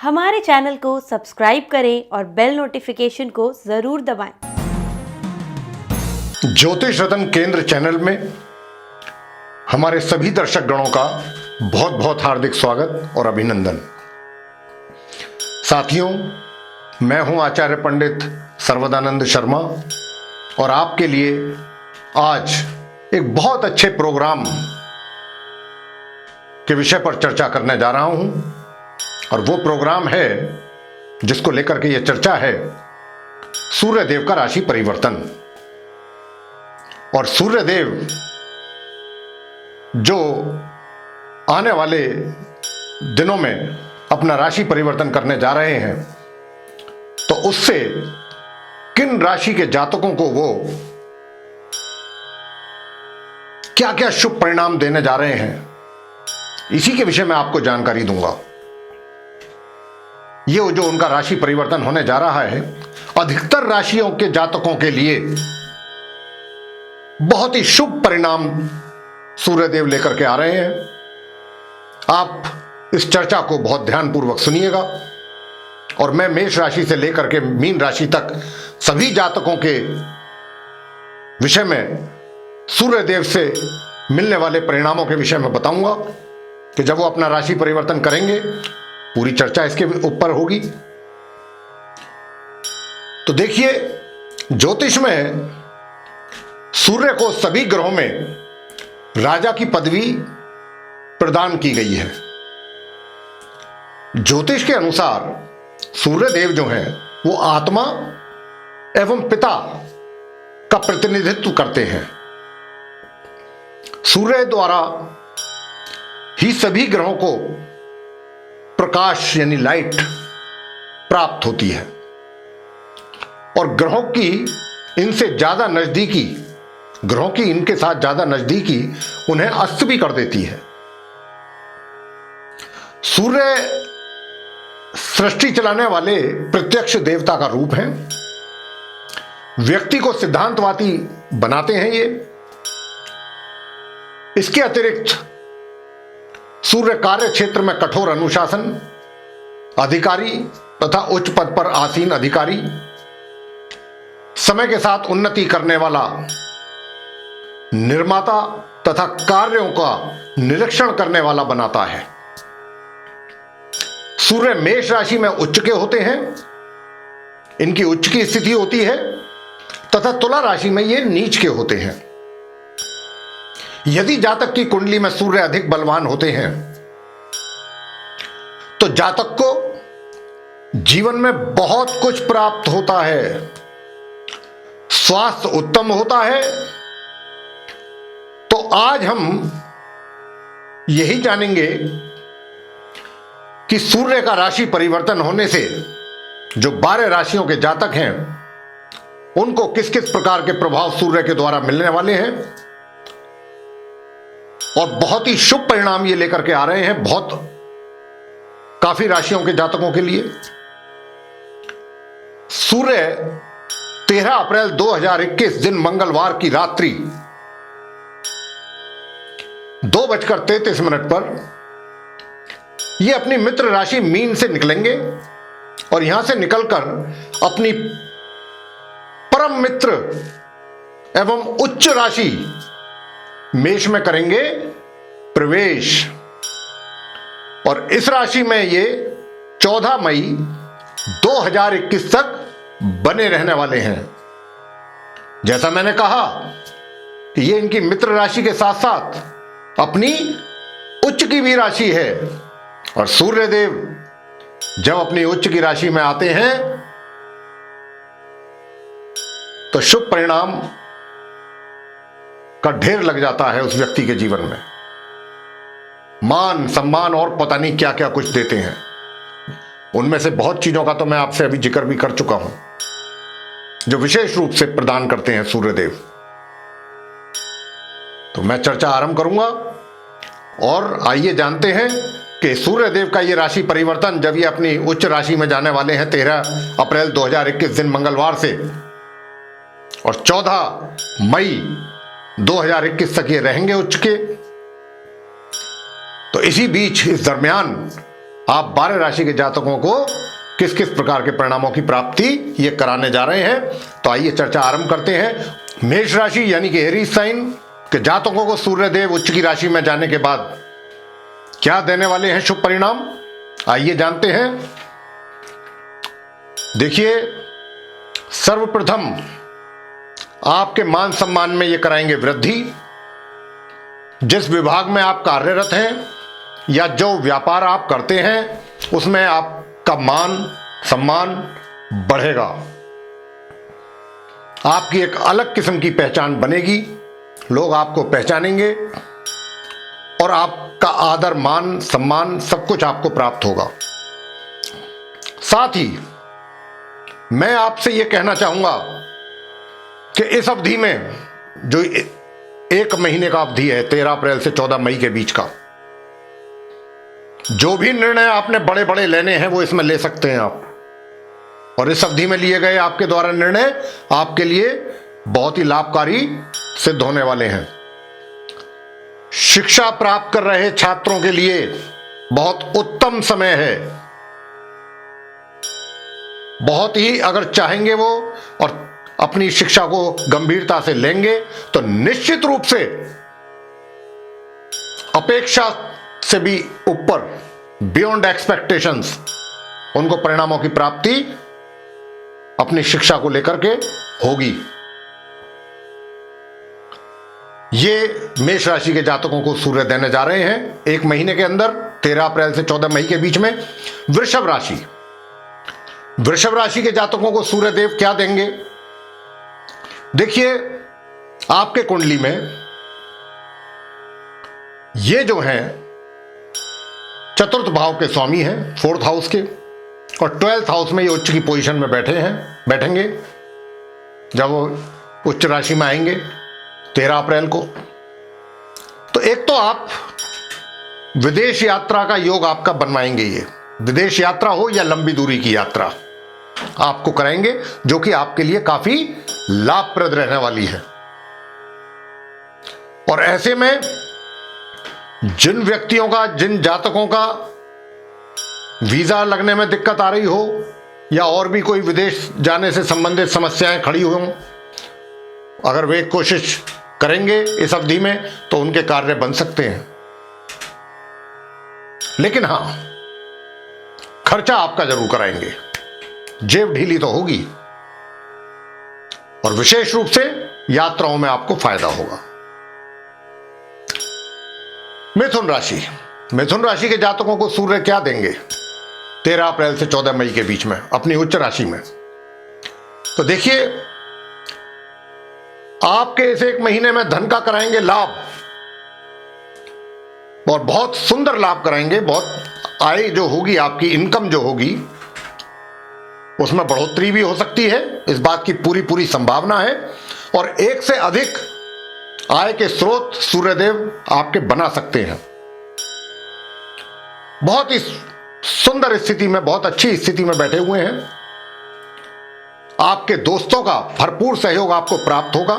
हमारे चैनल को सब्सक्राइब करें और बेल नोटिफिकेशन को जरूर दबाएं। ज्योतिष रतन केंद्र चैनल में हमारे सभी दर्शक गणों का बहुत बहुत हार्दिक स्वागत और अभिनंदन। साथियों, मैं हूं आचार्य पंडित सर्वदानंद शर्मा और आपके लिए आज एक बहुत अच्छे प्रोग्राम के विषय पर चर्चा करने जा रहा हूं और वो प्रोग्राम है जिसको लेकर के यह चर्चा है सूर्यदेव का राशि परिवर्तन। और सूर्यदेव जो आने वाले दिनों में अपना राशि परिवर्तन करने जा रहे हैं, तो उससे किन राशि के जातकों को वो क्या क्या शुभ परिणाम देने जा रहे हैं, इसी के विषय में आपको जानकारी दूंगा। ये जो उनका राशि परिवर्तन होने जा रहा है, अधिकतर राशियों के जातकों के लिए बहुत ही शुभ परिणाम सूर्यदेव लेकर के आ रहे हैं। आप इस चर्चा को बहुत ध्यानपूर्वक सुनिएगा और मैं मेष राशि से लेकर के मीन राशि तक सभी जातकों के विषय में सूर्यदेव से मिलने वाले परिणामों के विषय में बताऊंगा कि जब वो अपना राशि परिवर्तन करेंगे, पूरी चर्चा इसके ऊपर होगी। तो देखिए, ज्योतिष में सूर्य को सभी ग्रहों में राजा की पदवी प्रदान की गई है। ज्योतिष के अनुसार सूर्यदेव जो हैं वो आत्मा एवं पिता का प्रतिनिधित्व करते हैं। सूर्य द्वारा ही सभी ग्रहों को प्रकाश यानी लाइट प्राप्त होती है और ग्रहों की इनके साथ ज्यादा नजदीकी उन्हें अस्त भी कर देती है। सूर्य सृष्टि चलाने वाले प्रत्यक्ष देवता का रूप है। व्यक्ति को सिद्धांतवादी बनाते हैं ये। इसके अतिरिक्त सूर्य कार्य क्षेत्र में कठोर अनुशासन, अधिकारी तथा उच्च पद पर आसीन अधिकारी, समय के साथ उन्नति करने वाला निर्माता तथा कार्यों का निरीक्षण करने वाला बनाता है। सूर्य मेष राशि में उच्च के होते हैं, इनकी उच्च की स्थिति होती है तथा तुला राशि में ये नीच के होते हैं। यदि जातक की कुंडली में सूर्य अधिक बलवान होते हैं तो जातक को जीवन में बहुत कुछ प्राप्त होता है, स्वास्थ्य उत्तम होता है। तो आज हम यही जानेंगे कि सूर्य का राशि परिवर्तन होने से जो 12 राशियों के जातक हैं उनको किस किस प्रकार के प्रभाव सूर्य के द्वारा मिलने वाले हैं और बहुत ही शुभ परिणाम ये लेकर के आ रहे हैं काफी राशियों के जातकों के लिए। सूर्य 13 अप्रैल 2021 दिन मंगलवार की रात्रि 2:33 पर ये अपनी मित्र राशि मीन से निकलेंगे और यहां से निकलकर अपनी परम मित्र एवं उच्च राशि मेष में करेंगे प्रवेश। और इस राशि में ये 14 मई 2021 तक बने रहने वाले हैं। जैसा मैंने कहा कि ये इनकी मित्र राशि के साथ साथ अपनी उच्च की भी राशि है और सूर्यदेव जब अपनी उच्च की राशि में आते हैं तो शुभ परिणाम का ढेर लग जाता है उस व्यक्ति के जीवन में। मान सम्मान और पता नहीं क्या क्या कुछ देते हैं। उनमें से बहुत चीजों का तो मैं आपसे अभी जिक्र भी कर चुका हूं जो विशेष रूप से प्रदान करते हैं सूर्यदेव। तो मैं चर्चा आरंभ करूंगा और आइए जानते हैं कि सूर्यदेव का ये राशि परिवर्तन जब ये अपनी उच्च राशि में जाने वाले हैं 13 अप्रैल 2021 दिन मंगलवार से और 14 मई 2021 तक ये रहेंगे उच्च के। तो इसी बीच इस दरमियान आप 12 राशि के जातकों को किस किस प्रकार के परिणामों की प्राप्ति ये कराने जा रहे हैं। तो आइए चर्चा आरंभ करते हैं। मेष राशि यानी कि एरीज साइन के जातकों को सूर्यदेव उच्च की राशि में जाने के बाद क्या देने वाले हैं शुभ परिणाम, आइए जानते हैं। देखिए, सर्वप्रथम आपके मान सम्मान में ये कराएंगे वृद्धि। जिस विभाग में आप कार्यरत हैं या जो व्यापार आप करते हैं उसमें आपका मान सम्मान बढ़ेगा। आपकी एक अलग किस्म की पहचान बनेगी, लोग आपको पहचानेंगे और आपका आदर मान सम्मान सब कुछ आपको प्राप्त होगा। साथ ही मैं आपसे यह कहना चाहूंगा कि इस अवधि में जो 1 महीने का अवधि है 13 अप्रैल से 14 मई के बीच का, जो भी निर्णय आपने बड़े बड़े लेने हैं वो इसमें ले सकते हैं आप। और इस अवधि में लिए गए आपके द्वारा निर्णय आपके लिए बहुत ही लाभकारी सिद्ध होने वाले हैं। शिक्षा प्राप्त कर रहे छात्रों के लिए बहुत उत्तम समय है। बहुत ही अगर चाहेंगे वो और अपनी शिक्षा को गंभीरता से लेंगे तो निश्चित रूप से अपेक्षा से भी ऊपर, बियॉन्ड एक्सपेक्टेशंस, उनको परिणामों की प्राप्ति अपनी शिक्षा को लेकर के होगी। ये मेष राशि के जातकों को सूर्य देने जा रहे हैं 1 महीने के अंदर 13 अप्रैल से 14 मई के बीच में। वृषभ राशि, वृषभ राशि के जातकों को सूर्य देव क्या देंगे। देखिए, आपके कुंडली में ये जो हैं चतुर्थ भाव के स्वामी हैं 4th हाउस के, और 12th हाउस में ये उच्च की पोजीशन में बैठेंगे जब वो उच्च राशि में आएंगे 13 अप्रैल को। तो एक तो आप विदेश यात्रा का योग आपका बनवाएंगे। ये विदेश यात्रा हो या लंबी दूरी की यात्रा आपको कराएंगे, जो कि आपके लिए काफी लाभप्रद रहने वाली है। और ऐसे में जिन व्यक्तियों का, जिन जातकों का वीजा लगने में दिक्कत आ रही हो या और भी कोई विदेश जाने से संबंधित समस्याएं खड़ी हों, अगर वे कोशिश करेंगे इस अवधि में तो उनके कार्य बन सकते हैं। लेकिन हां, खर्चा आपका जरूर कराएंगे, जेब ढीली तो होगी, और विशेष रूप से यात्राओं में आपको फायदा होगा। मिथुन राशि, मिथुन राशि के जातकों को सूर्य क्या देंगे 13 अप्रैल से 14 मई के बीच में अपनी उच्च राशि में। तो देखिए, आपके इस 1 महीने में धन का कराएंगे लाभ, और बहुत सुंदर लाभ कराएंगे। बहुत आय जो होगी, आपकी इनकम जो होगी, उसमें बढ़ोतरी भी हो सकती है, इस बात की पूरी संभावना है। और एक से अधिक आय के स्रोत सूर्यदेव आपके बना सकते हैं। बहुत ही सुंदर स्थिति में, बहुत अच्छी स्थिति में बैठे हुए हैं। आपके दोस्तों का भरपूर सहयोग आपको प्राप्त होगा।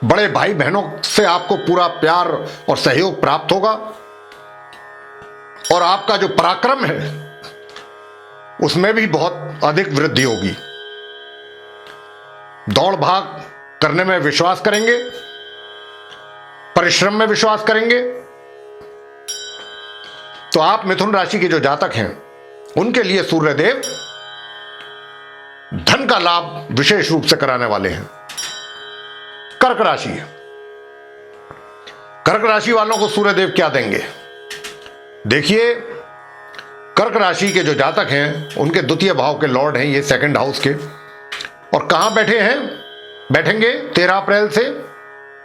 बड़े भाई बहनों से आपको पूरा प्यार और सहयोग प्राप्त होगा। और आपका जो पराक्रम है उसमें भी बहुत अधिक वृद्धि होगी। दौड़ भाग करने में विश्वास करेंगे, परिश्रम में विश्वास करेंगे। तो आप मिथुन राशि के जो जातक हैं उनके लिए सूर्यदेव धन का लाभ विशेष रूप से कराने वाले हैं। कर्क राशि, कर्क राशि वालों को सूर्यदेव क्या देंगे। देखिए, कर्क राशि के जो जातक हैं उनके द्वितीय भाव के लॉर्ड हैं ये 2nd हाउस के, और कहां बैठे हैं, बैठेंगे 13 अप्रैल से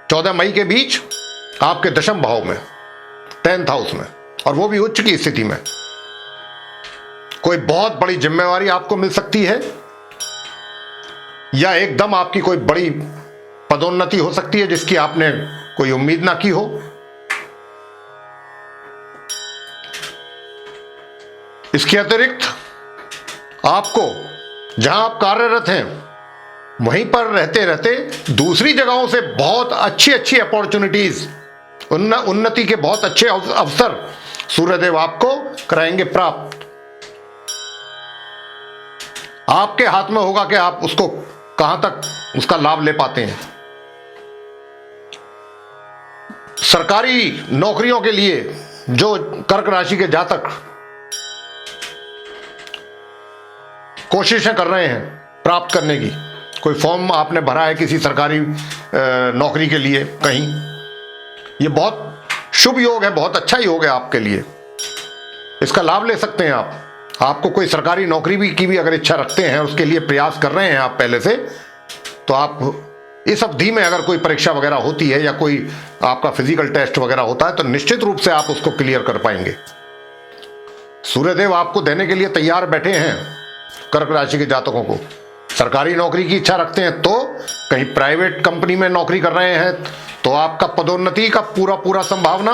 14 मई के बीच आपके 10th भाव में 10th हाउस में, और वो भी उच्च की स्थिति में। कोई बहुत बड़ी जिम्मेवारी आपको मिल सकती है, या एकदम आपकी कोई बड़ी पदोन्नति हो सकती है जिसकी आपने कोई उम्मीद ना की हो। इसके अतिरिक्त आपको जहां आप कार्यरत हैं वहीं पर रहते रहते दूसरी जगहों से बहुत अच्छी अच्छी अपॉर्चुनिटीज, उन्नति के बहुत अच्छे अवसर सूर्यदेव आपको कराएंगे प्राप्त। आपके हाथ में होगा कि आप उसको कहां तक उसका लाभ ले पाते हैं। सरकारी नौकरियों के लिए जो कर्क राशि के जातक कोशिशें कर रहे हैं प्राप्त करने की, कोई फॉर्म आपने भरा है किसी सरकारी नौकरी के लिए कहीं, ये बहुत शुभ योग है, बहुत अच्छा योग है आपके लिए, इसका लाभ ले सकते हैं आप। आपको कोई सरकारी नौकरी भी की भी अगर इच्छा रखते हैं, उसके लिए प्रयास कर रहे हैं आप पहले से, तो आप इस अवधि में अगर कोई परीक्षा वगैरह होती है या कोई आपका फिजिकल टेस्ट वगैरह होता है तो निश्चित रूप से आप उसको क्लियर कर पाएंगे। सूर्यदेव आपको देने के लिए तैयार बैठे हैं। कर्क राशि के जातकों को सरकारी नौकरी की इच्छा रखते हैं तो कहीं प्राइवेट कंपनी में नौकरी कर रहे हैं तो आपका पदोन्नति का पूरा पूरा संभावना,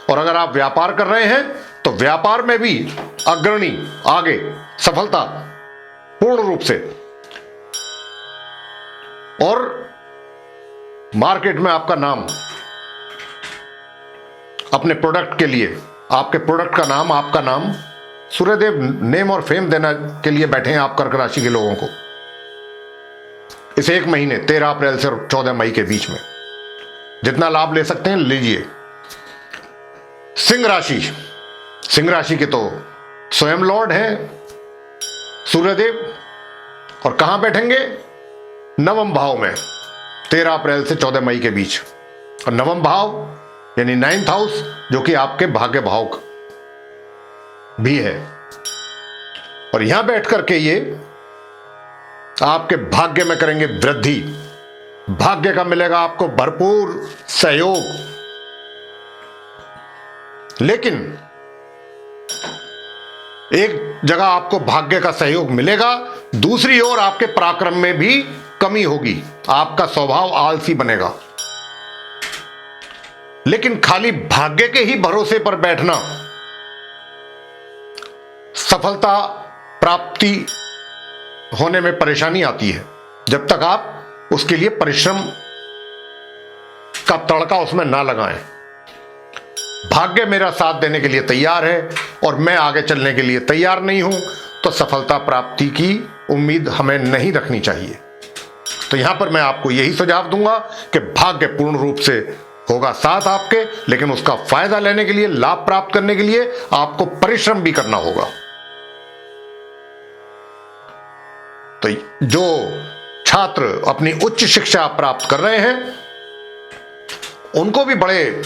और अगर आप व्यापार कर रहे हैं तो व्यापार में भी अग्रणी आगे सफलता पूर्ण रूप से, और मार्केट में आपका नाम अपने प्रोडक्ट के लिए, आपके प्रोडक्ट का नाम, आपका नाम, सूर्यदेव नेम और फेम देने के लिए बैठे हैं आप कर्क राशि के लोगों को इस एक महीने 13 अप्रैल से 14 मई के बीच में। जितना लाभ ले सकते हैं लीजिए। सिंह राशि, सिंह राशि के तो स्वयं लॉर्ड हैं सूर्यदेव, और कहां बैठेंगे? नवम भाव में 13 अप्रैल से 14 मई के बीच। और नवम भाव यानी 9th हाउस, जो कि आपके भाग्य भाव भी है, और यहां बैठ करके ये आपके भाग्य में करेंगे वृद्धि। भाग्य का मिलेगा आपको भरपूर सहयोग। लेकिन एक जगह आपको भाग्य का सहयोग मिलेगा, दूसरी ओर आपके पराक्रम में भी कमी होगी, आपका स्वभाव आलसी बनेगा। लेकिन खाली भाग्य के ही भरोसे पर बैठना सफलता प्राप्ति होने में परेशानी आती है, जब तक आप उसके लिए परिश्रम का तड़का उसमें ना लगाएं। भाग्य मेरा साथ देने के लिए तैयार है और मैं आगे चलने के लिए तैयार नहीं हूं, तो सफलता प्राप्ति की उम्मीद हमें नहीं रखनी चाहिए। तो यहां पर मैं आपको यही सुझाव दूंगा कि भाग्य पूर्ण रूप से होगा साथ आपके, लेकिन उसका फायदा लेने के लिए, लाभ प्राप्त करने के लिए आपको परिश्रम भी करना होगा। तो जो छात्र अपनी उच्च शिक्षा प्राप्त कर रहे हैं उनको भी बड़े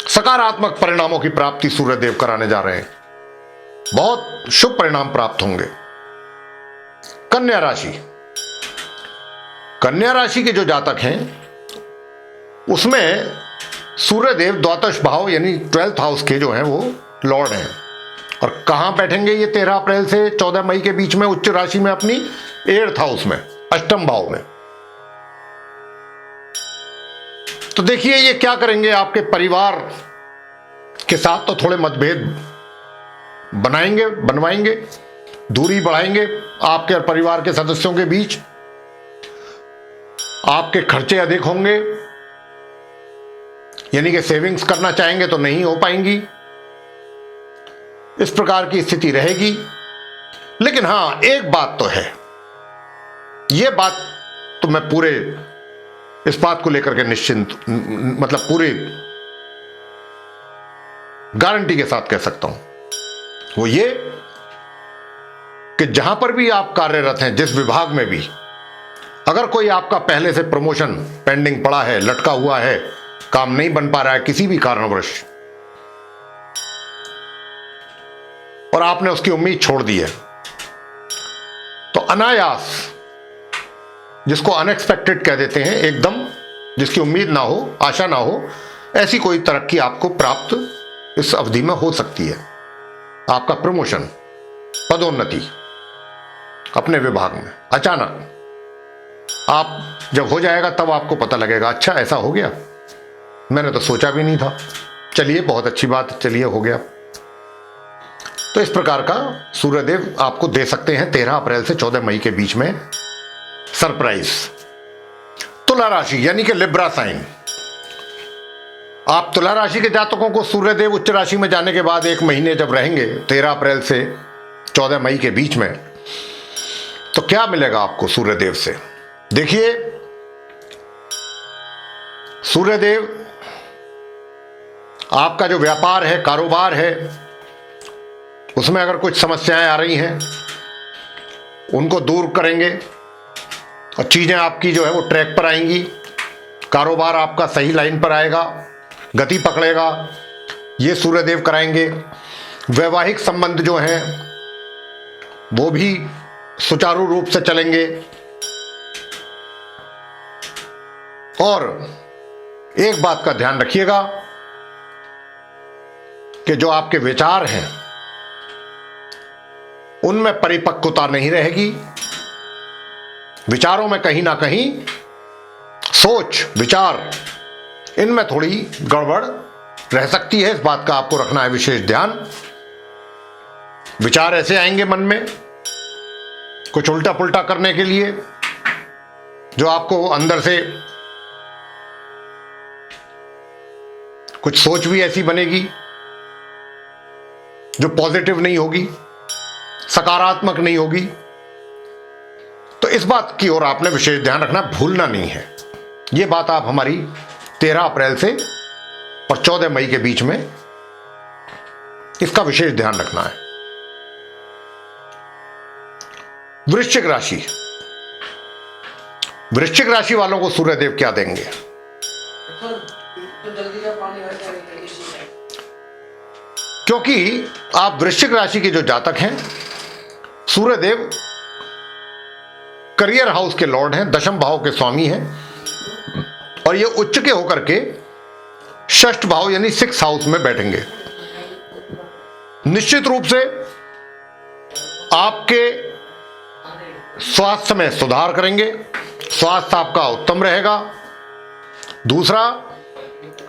सकारात्मक परिणामों की प्राप्ति सूर्यदेव कराने जा रहे हैं, बहुत शुभ परिणाम प्राप्त होंगे। कन्या राशि, कन्या राशि के जो जातक हैं उसमें सूर्यदेव द्वादश भाव यानी 12th हाउस के जो हैं वो लॉर्ड हैं, और कहां बैठेंगे ये 13 अप्रैल से 14 मई के बीच में? उच्च राशि में अपनी 8th हाउस में, अष्टम भाव में। तो देखिए ये क्या करेंगे, आपके परिवार के साथ तो थोड़े मतभेद बनवाएंगे, दूरी बढ़ाएंगे आपके और परिवार के सदस्यों के बीच, आपके खर्चे अधिक होंगे, यानी कि सेविंग्स करना चाहेंगे तो नहीं हो पाएंगी, इस प्रकार की स्थिति रहेगी। लेकिन हां, एक बात तो है, यह बात तो मैं पूरे इस बात को लेकर के निश्चिंत, मतलब पूरी गारंटी के साथ कह सकता हूं, वो ये कि जहां पर भी आप कार्यरत हैं, जिस विभाग में भी, अगर कोई आपका पहले से प्रमोशन पेंडिंग पड़ा है, लटका हुआ है, काम नहीं बन पा रहा है किसी भी कारणवश, और आपने उसकी उम्मीद छोड़ दी है, तो अनायास, जिसको अनएक्सपेक्टेड कह देते हैं, एकदम जिसकी उम्मीद ना हो, आशा ना हो, ऐसी कोई तरक्की आपको प्राप्त इस अवधि में हो सकती है। आपका प्रमोशन, पदोन्नति अपने विभाग में अचानक आप जब हो जाएगा तब आपको पता लगेगा, अच्छा ऐसा हो गया, मैंने तो सोचा भी नहीं था, चलिए बहुत अच्छी बात, चलिए हो गया। तो इस प्रकार का सूर्यदेव आपको दे सकते हैं 13 अप्रैल से 14 मई के बीच में सरप्राइज। तुला राशि यानी कि लिब्रा साइन, आप तुला राशि के जातकों को सूर्यदेव उच्च राशि में जाने के बाद 1 महीने जब रहेंगे 13 अप्रैल से 14 मई के बीच में, तो क्या मिलेगा आपको सूर्यदेव से? देखिए, सूर्यदेव आपका जो व्यापार है, कारोबार है, उसमें अगर कुछ समस्याएं आ रही हैं उनको दूर करेंगे और चीजें आपकी जो है वो ट्रैक पर आएंगी। कारोबार आपका सही लाइन पर आएगा, गति पकड़ेगा, ये सूर्यदेव कराएंगे। वैवाहिक संबंध जो हैं वो भी सुचारू रूप से चलेंगे। और एक बात का ध्यान रखिएगा कि जो आपके विचार हैं उनमें परिपक्वता नहीं रहेगी। विचारों में कहीं ना कहीं सोच विचार इनमें थोड़ी गड़बड़ रह सकती है। इस बात का आपको रखना है विशेष ध्यान। विचार ऐसे आएंगे मन में कुछ उल्टा पुल्टा करने के लिए, जो आपको अंदर से कुछ सोच भी ऐसी बनेगी जो पॉजिटिव नहीं होगी, सकारात्मक नहीं होगी। तो इस बात की ओर आपने विशेष ध्यान रखना, भूलना नहीं है। यह बात आप हमारी 13 अप्रैल से और 14 मई के बीच में इसका विशेष ध्यान रखना है। वृश्चिक राशि, वृश्चिक राशि वालों को सूर्यदेव क्या देंगे? क्योंकि आप वृश्चिक राशि के जो जातक हैं, सूर्यदेव करियर हाउस के लॉर्ड हैं, दशम भाव के स्वामी हैं, और ये उच्च के होकर के षष्ठ भाव यानी 6th हाउस में बैठेंगे। निश्चित रूप से आपके स्वास्थ्य में सुधार करेंगे, स्वास्थ्य आपका उत्तम रहेगा। दूसरा,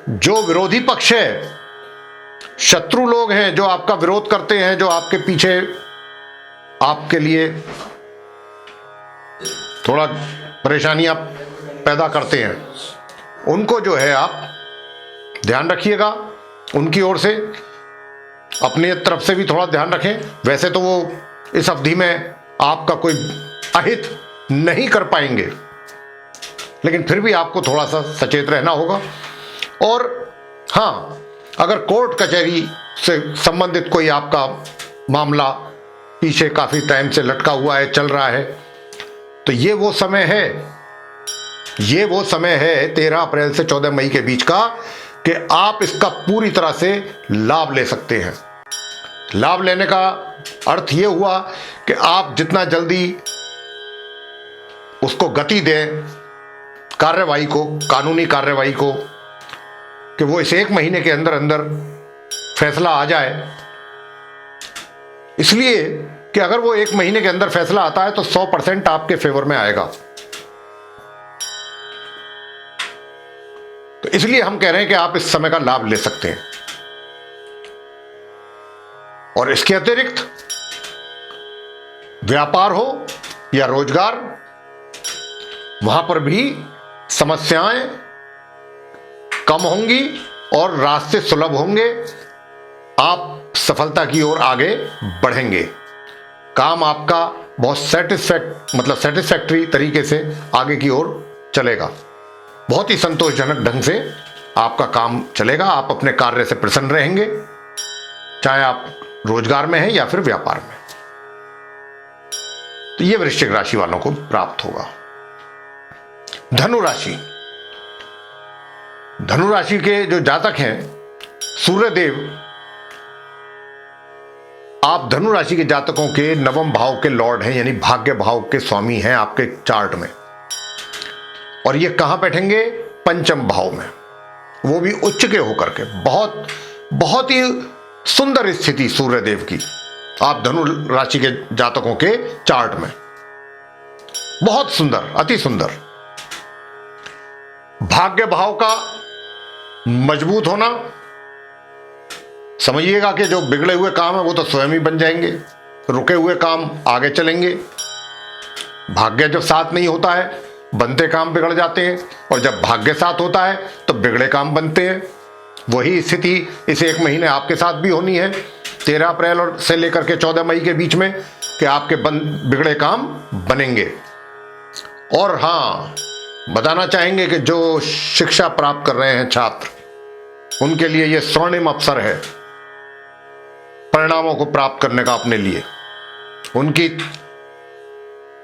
जो विरोधी पक्ष है, शत्रु लोग हैं जो आपका विरोध करते हैं, जो आपके पीछे आपके लिए थोड़ा परेशानियां पैदा करते हैं, उनको जो है आप ध्यान रखिएगा। उनकी ओर से अपनी तरफ से भी थोड़ा ध्यान रखें। वैसे तो वो इस अवधि में आपका कोई अहित नहीं कर पाएंगे, लेकिन फिर भी आपको थोड़ा सा सचेत रहना होगा। और हाँ, अगर कोर्ट कचहरी से संबंधित कोई आपका मामला पीछे काफी टाइम से लटका हुआ है, चल रहा है, तो ये वो समय है 13 अप्रैल से 14 मई के बीच का कि आप इसका पूरी तरह से लाभ ले सकते हैं। लाभ लेने का अर्थ ये हुआ कि आप जितना जल्दी उसको गति दें, कार्यवाही को, कानूनी कार्यवाही को, कि वो इस 1 महीने के अंदर अंदर फैसला आ जाए। इसलिए कि अगर वो 1 महीने के अंदर फैसला आता है तो 100% आपके फेवर में आएगा। तो इसलिए हम कह रहे हैं कि आप इस समय का लाभ ले सकते हैं। और इसके अतिरिक्त व्यापार हो या रोजगार, वहां पर भी समस्याएं कम होंगी और रास्ते सुलभ होंगे। आप सफलता की ओर आगे बढ़ेंगे। काम आपका बहुत सेटिस्फैक्टरी तरीके से आगे की ओर चलेगा। बहुत ही संतोषजनक ढंग से आपका काम चलेगा। आप अपने कार्य से प्रसन्न रहेंगे, चाहे आप रोजगार में हैं या फिर व्यापार में। तो यह वृश्चिक राशि वालों को प्राप्त होगा। धनु राशि, धनु राशि के जो जातक हैं, सूर्यदेव आप धनु राशि के जातकों के 9वें भाव के लॉर्ड हैं, यानी भाग्य भाव के स्वामी हैं आपके चार्ट में। और ये कहां बैठेंगे? 5वें भाव में, वो भी उच्च के होकर के। बहुत ही सुंदर स्थिति सूर्यदेव की आप धनु राशि के जातकों के चार्ट में, बहुत सुंदर, अति सुंदर। भाग्य भाव का मजबूत होना, समझिएगा कि जो बिगड़े हुए काम है वो तो स्वयं ही बन जाएंगे, रुके हुए काम आगे चलेंगे। भाग्य जब साथ नहीं होता है बनते काम बिगड़ जाते हैं, और जब भाग्य साथ होता है तो बिगड़े काम बनते हैं। वही स्थिति इस एक महीने आपके साथ भी होनी है, 13 अप्रैल और से लेकर के 14 मई के बीच में, कि आपके बिगड़े काम बनेंगे। और हाँ, बताना चाहेंगे कि जो शिक्षा प्राप्त कर रहे हैं छात्र, उनके लिए यह स्वर्णिम अवसर है परिणामों को प्राप्त करने का अपने लिए। उनकी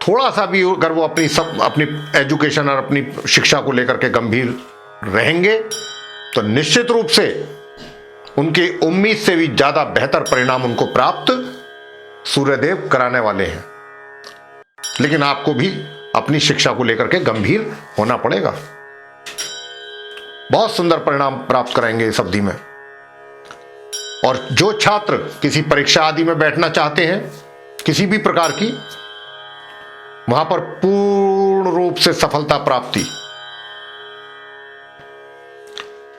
थोड़ा सा भी अगर वो अपनी एजुकेशन और अपनी शिक्षा को लेकर के गंभीर रहेंगे तो निश्चित रूप से उनकी उम्मीद से भी ज्यादा बेहतर परिणाम उनको प्राप्त सूर्यदेव कराने वाले हैं। लेकिन आपको भी अपनी शिक्षा को लेकर के गंभीर होना पड़ेगा। बहुत सुंदर परिणाम प्राप्त कराएंगे इस अवधि में। और जो छात्र किसी परीक्षा आदि में बैठना चाहते हैं, किसी भी प्रकार की, वहां पर पूर्ण रूप से सफलता प्राप्ति।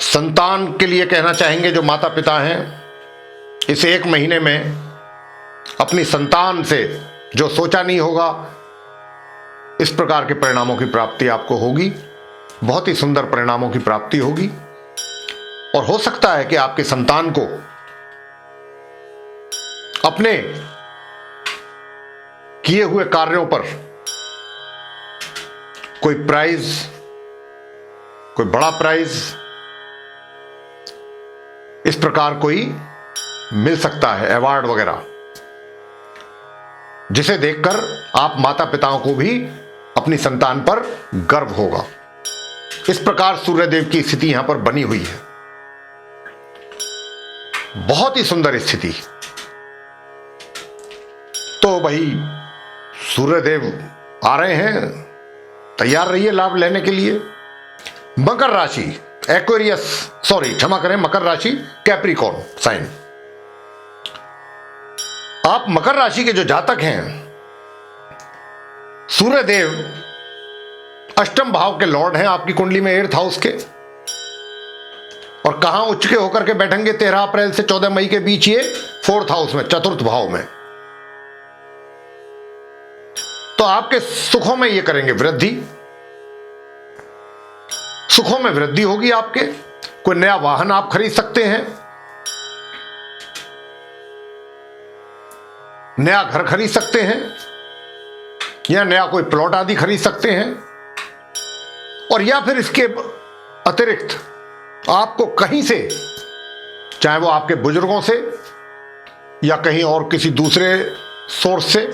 संतान के लिए कहना चाहेंगे, जो माता पिता हैं, इस एक महीने में अपनी संतान से जो सोचा नहीं होगा, इस प्रकार के परिणामों की प्राप्ति आपको होगी। बहुत ही सुंदर परिणामों की प्राप्ति होगी। और हो सकता है कि आपके संतान को अपने किए हुए कार्यों पर कोई प्राइज, कोई बड़ा प्राइज, इस प्रकार कोई मिल सकता है, अवार्ड वगैरह, जिसे देखकर आप माता पिताओं को भी अपनी संतान पर गर्व होगा। इस प्रकार सूर्यदेव की स्थिति यहां पर बनी हुई है। बहुत ही सुंदर स्थिति। तो भाई सूर्यदेव आ रहे हैं, तैयार रहिए लाभ लेने के लिए। मकर राशि, एक्वेरियस, सॉरी क्षमा करें, मकर राशि कैप्रिकॉर्न साइन। आप मकर राशि के जो जातक हैं, सूर्यदेव अष्टम भाव के लॉर्ड हैं आपकी कुंडली में, 8th हाउस के। और कहां उच्च के होकर के बैठेंगे 13 अप्रैल से 14 मई के बीच? ये 4th हाउस में, 4th भाव में। तो आपके सुखों में ये करेंगे वृद्धि, सुखों में वृद्धि होगी आपके। कोई नया वाहन आप खरीद सकते हैं, नया घर खरीद सकते हैं, या नया कोई प्लॉट आदि खरीद सकते हैं। और या फिर इसके अतिरिक्त आपको कहीं से, चाहे वो आपके बुजुर्गों से या कहीं और किसी दूसरे सोर्स से,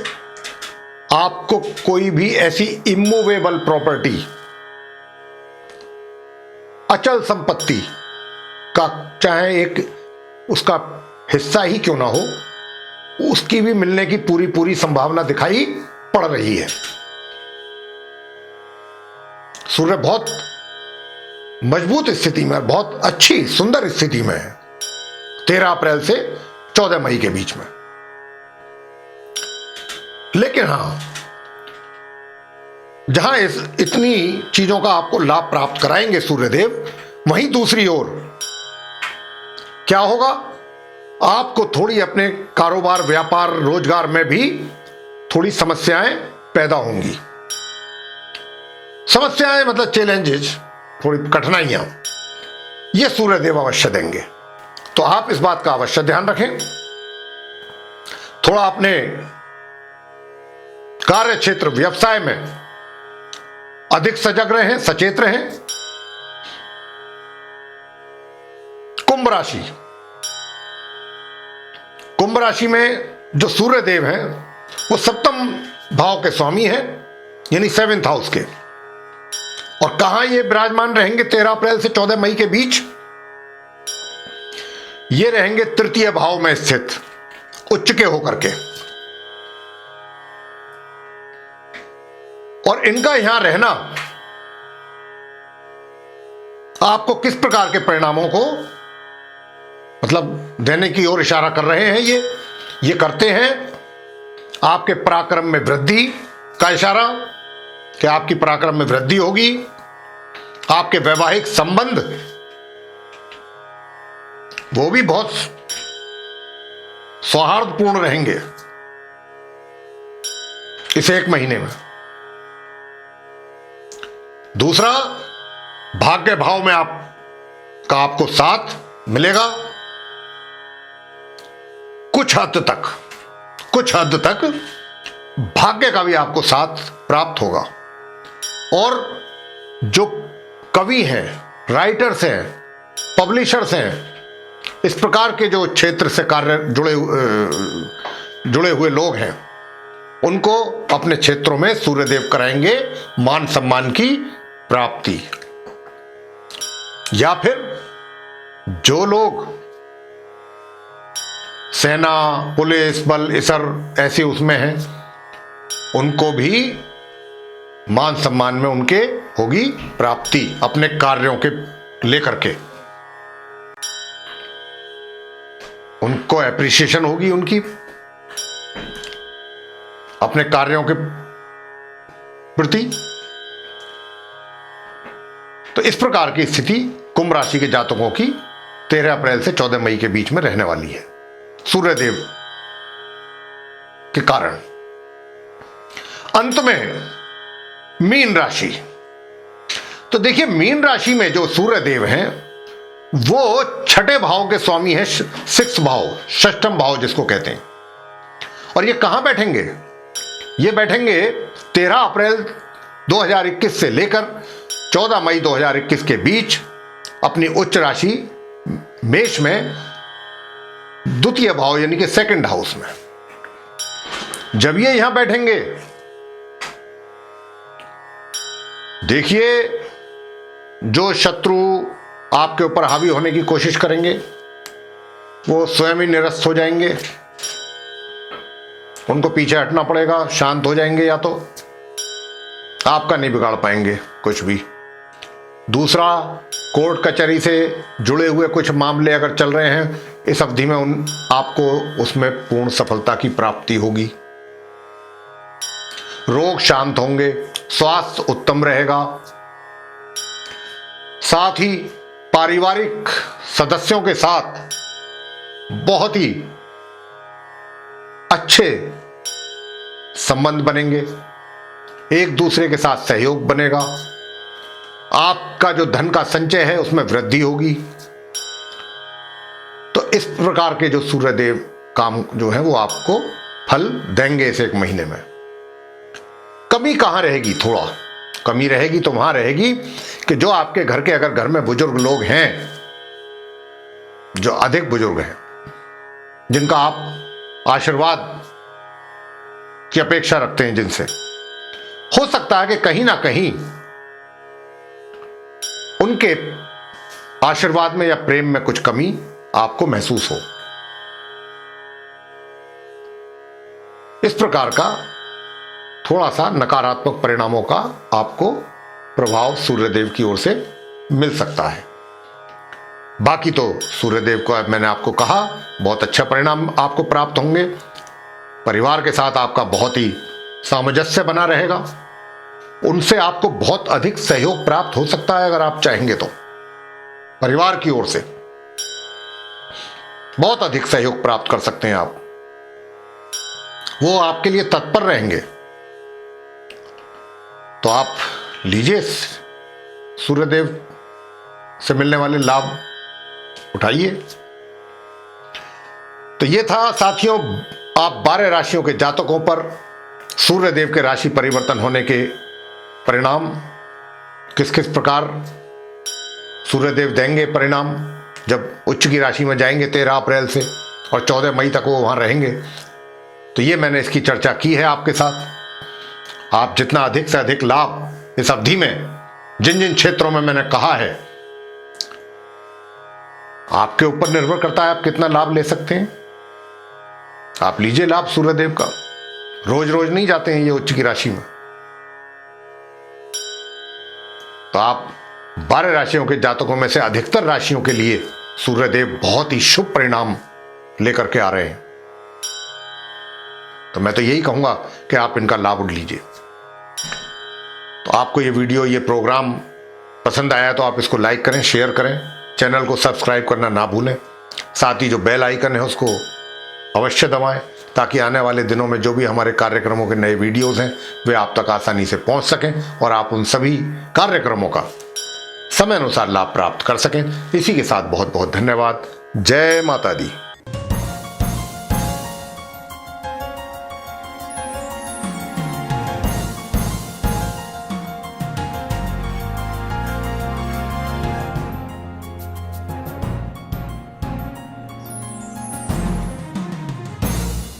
आपको कोई भी ऐसी इमूवेबल प्रॉपर्टी, अचल संपत्ति का, चाहे एक उसका हिस्सा ही क्यों ना हो, उसकी भी मिलने की पूरी पूरी संभावना दिखाई पड़ रही है। सूर्य बहुत मजबूत स्थिति में, बहुत अच्छी सुंदर स्थिति में है 13 अप्रैल से 14 मई के बीच में। लेकिन हां, जहां इतनी चीजों का आपको लाभ प्राप्त कराएंगे सूर्यदेव, वहीं दूसरी ओर क्या होगा, आपको थोड़ी अपने कारोबार, व्यापार, रोजगार में भी थोड़ी समस्याएं पैदा होंगी। समस्याएं मतलब चैलेंजेस, थोड़ी कठिनाइयां, ये सूर्यदेव अवश्य देंगे। तो आप इस बात का अवश्य ध्यान रखें। थोड़ा अपने कार्य क्षेत्र, व्यवसाय में अधिक सजग रहें, सचेत रहें। कुंभ राशि, कुंभ राशि में जो सूर्यदेव हैं वो 7th भाव के स्वामी हैं, यानी 7th हाउस के। और कहां ये विराजमान रहेंगे 13 अप्रैल से 14 मई के बीच? ये रहेंगे 3य भाव में स्थित, उच्च के होकर के। और इनका यहां रहना आपको किस प्रकार के परिणामों को मतलब देने की ओर इशारा कर रहे हैं? ये करते हैं आपके पराक्रम में वृद्धि का इशारा, कि आपकी पराक्रम में वृद्धि होगी। आपके वैवाहिक संबंध वो भी बहुत सौहार्दपूर्ण रहेंगे इस एक महीने में। दूसरा, भाग्य भाव में आपको साथ मिलेगा। कुछ हद तक भाग्य का भी आपको साथ प्राप्त होगा। और जो कवि हैं, राइटर्स हैं, पब्लिशर्स हैं, इस प्रकार के जो क्षेत्र से कार्य जुड़े हुए लोग हैं, उनको अपने क्षेत्रों में सूर्यदेव कराएंगे मान सम्मान की प्राप्ति। या फिर जो लोग सेना, पुलिस बल, इसर ऐसे उसमें हैं, उनको भी मान सम्मान में उनके होगी प्राप्ति अपने कार्यों के लेकर के। उनको एप्रिसिएशन होगी उनकी अपने कार्यों के प्रति। तो इस प्रकार की स्थिति कुंभ राशि के जातकों की 13 अप्रैल से 14 मई के बीच में रहने वाली है सूर्यदेव के कारण। अंत में मीन राशि। तो देखिए, मीन राशि में जो सूर्यदेव हैं वो छठे भाव के स्वामी हैं, 6th भाव, षष्ठम भाव जिसको कहते हैं। और ये कहां बैठेंगे? ये बैठेंगे 13 अप्रैल 2021 से लेकर 14 मई 2021 के बीच अपनी उच्च राशि मेष में द्वितीय भाव यानी कि 2nd हाउस में। जब ये यहां बैठेंगे, देखिए, जो शत्रु आपके ऊपर हावी होने की कोशिश करेंगे वो स्वयं ही निरस्त हो जाएंगे, उनको पीछे हटना पड़ेगा, शांत हो जाएंगे, या तो आपका नहीं बिगाड़ पाएंगे कुछ भी। दूसरा, कोर्ट कचहरी से जुड़े हुए कुछ मामले अगर चल रहे हैं, इस अवधि में आपको उसमें पूर्ण सफलता की प्राप्ति होगी। रोग शांत होंगे, स्वास्थ्य उत्तम रहेगा। साथ ही पारिवारिक सदस्यों के साथ बहुत ही अच्छे संबंध बनेंगे, एक दूसरे के साथ सहयोग बनेगा। आपका जो धन का संचय है उसमें वृद्धि होगी। तो इस प्रकार के जो सूर्यदेव काम जो है वो आपको फल देंगे इस 1 महीने में। कमी कहां रहेगी? थोड़ा कमी रहेगी तो वहां रहेगी कि जो आपके घर के अगर घर में बुजुर्ग लोग हैं, जो अधिक बुजुर्ग हैं, जिनका आप आशीर्वाद की अपेक्षा रखते हैं, जिनसे हो सकता है कि कहीं ना कहीं उनके आशीर्वाद में या प्रेम में कुछ कमी आपको महसूस हो। इस प्रकार का थोड़ा सा नकारात्मक परिणामों का आपको प्रभाव सूर्यदेव की ओर से मिल सकता है। बाकी तो सूर्यदेव को मैंने आपको कहा, बहुत अच्छा परिणाम आपको प्राप्त होंगे। परिवार के साथ आपका बहुत ही सामंजस्य बना रहेगा। उनसे आपको बहुत अधिक सहयोग प्राप्त हो सकता है अगर आप चाहेंगे तो। परिवार की ओर से बहुत अधिक सहयोग प्राप्त कर सकते हैं आप। वो आपके लिए तत्पर रहेंगे। तो आप लीजिए सूर्यदेव से मिलने वाले लाभ उठाइए। तो ये था साथियों, आप 12 राशियों के जातकों पर सूर्यदेव के राशि परिवर्तन होने के परिणाम किस किस प्रकार सूर्यदेव देंगे परिणाम जब उच्च की राशि में जाएंगे 13 अप्रैल से और 14 मई तक वो वहां रहेंगे। तो ये मैंने इसकी चर्चा की है आपके साथ। आप जितना अधिक से अधिक लाभ इस अवधि में जिन जिन क्षेत्रों में मैंने कहा है, आपके ऊपर निर्भर करता है आप कितना लाभ ले सकते हैं। आप लीजिए लाभ सूर्यदेव का। रोज रोज नहीं जाते हैं ये उच्च की राशि में। तो आप 12 राशियों के जातकों में से अधिकतर राशियों के लिए सूर्यदेव बहुत ही शुभ परिणाम लेकर के आ रहे हैं। तो मैं तो यही कहूंगा कि आप इनका लाभ उठ लीजिए। तो आपको ये वीडियो, ये प्रोग्राम पसंद आया तो आप इसको लाइक करें, शेयर करें, चैनल को सब्सक्राइब करना ना भूलें। साथ ही जो बेल आइकन है उसको अवश्य दबाएं ताकि आने वाले दिनों में जो भी हमारे कार्यक्रमों के नए वीडियोस हैं वे आप तक आसानी से पहुंच सकें और आप उन सभी कार्यक्रमों का समय अनुसार लाभ प्राप्त कर सकें। इसी के साथ बहुत बहुत धन्यवाद। जय माता दी।